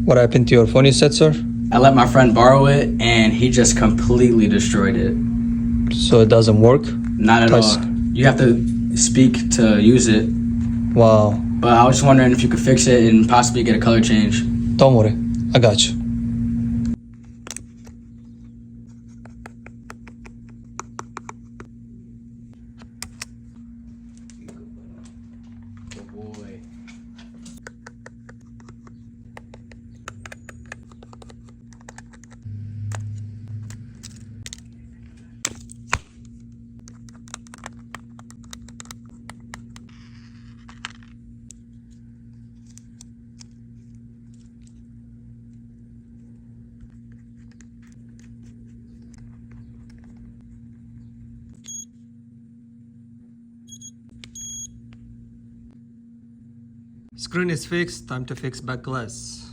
What happened to your phone, you said, sir? I let my friend borrow it and he just completely destroyed it. So it doesn't work? Not at all. You have to speak to use it. Wow. But I was just wondering if you could fix it and possibly get a color change. Don't worry. I got you. Good boy. Screen is fixed. Time to fix back glass.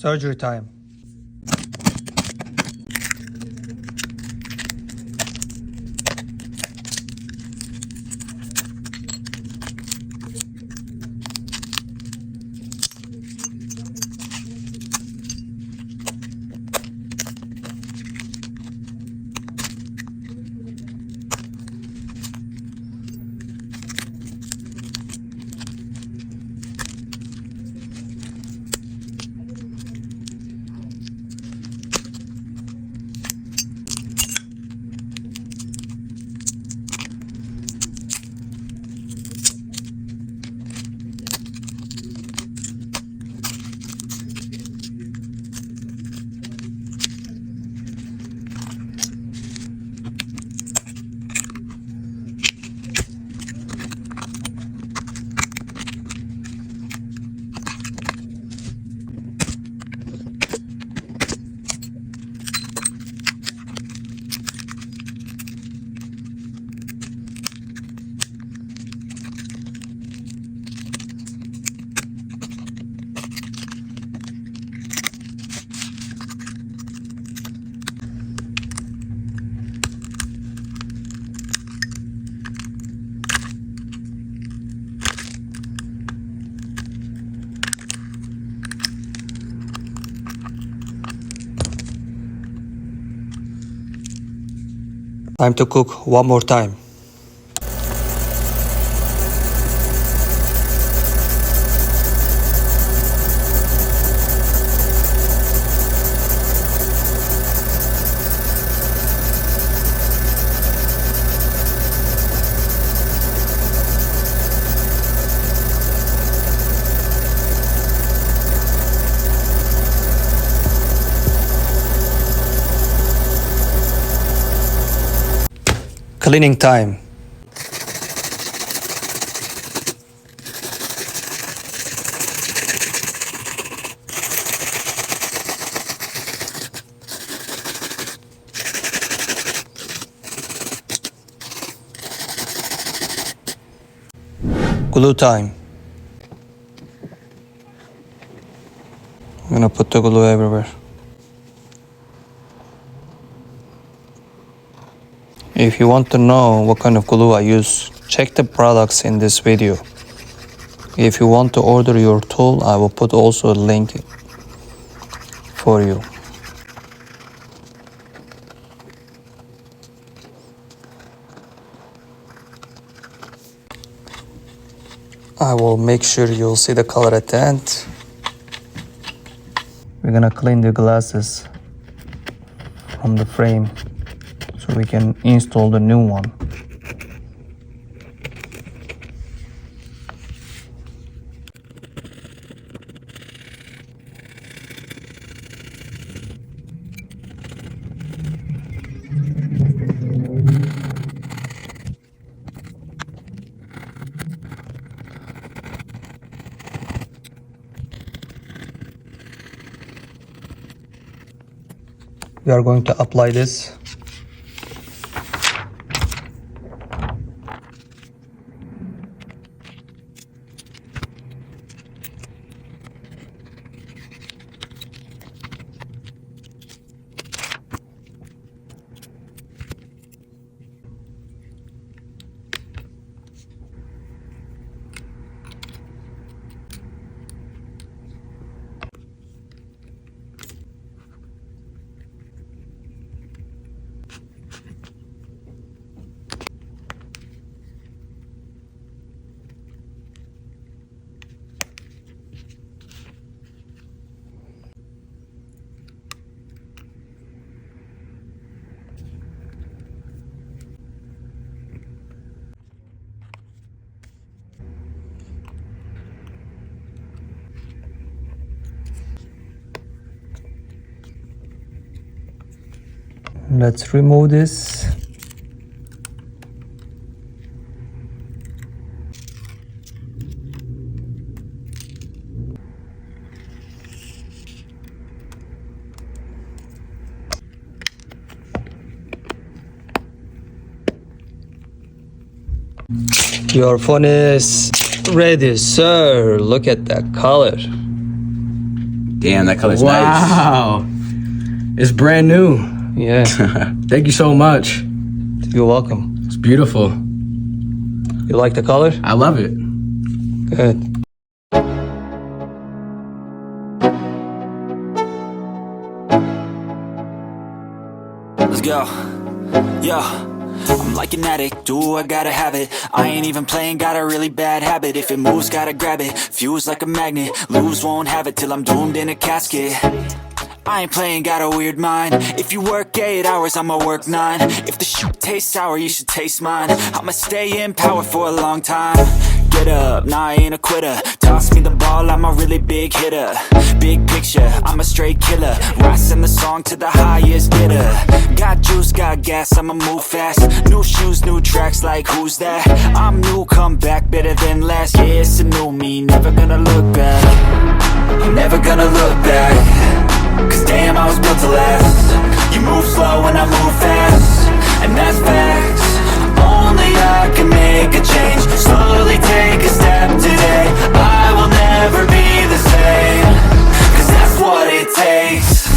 Surgery time. Time to cook one more time. Cleaning time. Glue time. I'm gonna put the glue everywhere. If you want to know what kind of glue I use, check the products in this video. If you want to order your tool, I will put also a link for you. I will make sure you'll see the color at the end. We're gonna clean the glasses from the frame. So so we can install the new one. We are going to apply this. Let's remove this. Your phone is ready, sir. Look at that color. Damn, that color's nice. Wow. It's brand new. Yeah. Thank you so much. You're welcome. It's beautiful. You like the color? I love it. Good. Let's go. Yo. I'm like an addict, do I gotta have it. I ain't even playing, got a really bad habit. If it moves, gotta grab it. Fuse like a magnet, lose, won't have it till I'm doomed in a casket. I ain't playing, got a weird mind. If you work 8 hours, I'ma work 9. If the shoot tastes sour, you should taste mine. I'ma stay in power for a long time. Get up, nah, I ain't a quitter. Toss me the ball, I'm a really big hitter. Big picture, I'm a straight killer. Rising the song to the highest bidder. Got juice, got gas, I'ma move fast. New shoes, new tracks, like who's that? I'm new, come back, better than last. Yeah, it's a new me, never gonna look back. I'm never gonna look back. Cause damn, I was built to last. You move slow and I move fast, and that's facts. Only I can make a change. Slowly take a step today. I will never be the same. Cause that's what it takes.